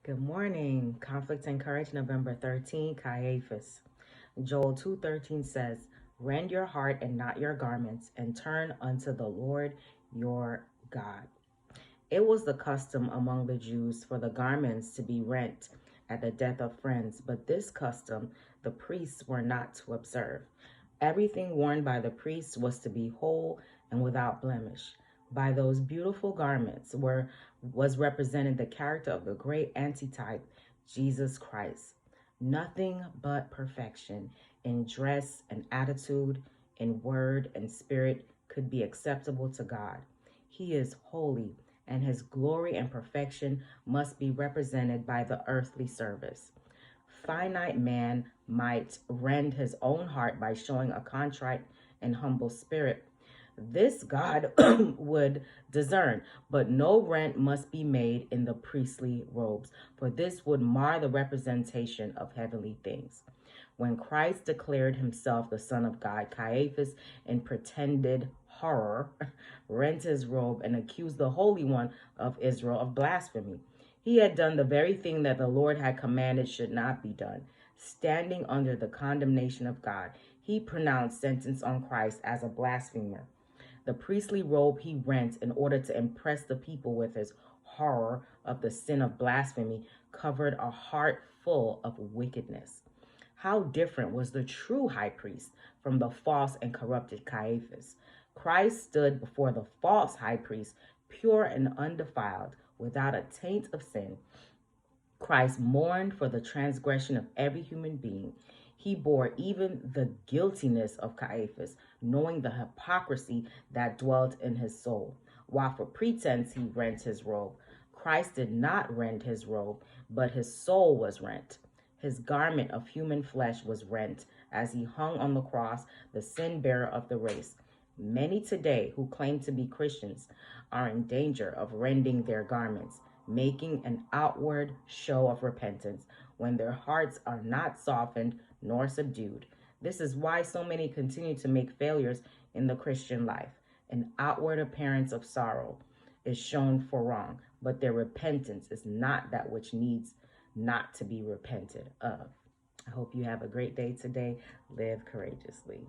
Good morning. Conflict and Courage, November 13, Caiaphas. Joel 2:13 says, "Rend your heart and not your garments, and turn unto the Lord your God." It was the custom among the Jews for the garments to be rent at the death of friends, but this custom the priests were not to observe. Everything worn by the priests was to be whole and without blemish. By those beautiful garments was represented the character of the great antitype, Jesus Christ. Nothing but perfection in dress and attitude, in word and spirit could be acceptable to God. He is holy, and his glory and perfection must be represented by the earthly service. Finite man might rend his own heart by showing a contrite and humble spirit. This God would discern, but no rent must be made in the priestly robes, for this would mar the representation of heavenly things. When Christ declared himself the Son of God, Caiaphas, in pretended horror, rent his robe and accused the Holy One of Israel of blasphemy. He had done the very thing that the Lord had commanded should not be done. Standing under the condemnation of God, he pronounced sentence on Christ as a blasphemer. The priestly robe he rent in order to impress the people with his horror of the sin of blasphemy covered a heart full of wickedness. How different was the true high priest from the false and corrupted Caiaphas? Christ stood before the false high priest, pure and undefiled, without a taint of sin. Christ mourned for the transgression of every human being. He bore even the guiltiness of Caiaphas, knowing the hypocrisy that dwelt in his soul. While for pretense he rent his robe, Christ did not rend his robe, but his soul was rent. His garment of human flesh was rent as he hung on the cross, the sin bearer of the race. Many today who claim to be Christians are in danger of rending their garments, making an outward show of repentance when their hearts are not softened nor subdued. This is why so many continue to make failures in the Christian life. An outward appearance of sorrow is shown for wrong, but their repentance is not that which needs not to be repented of. I hope you have a great day today. Live courageously.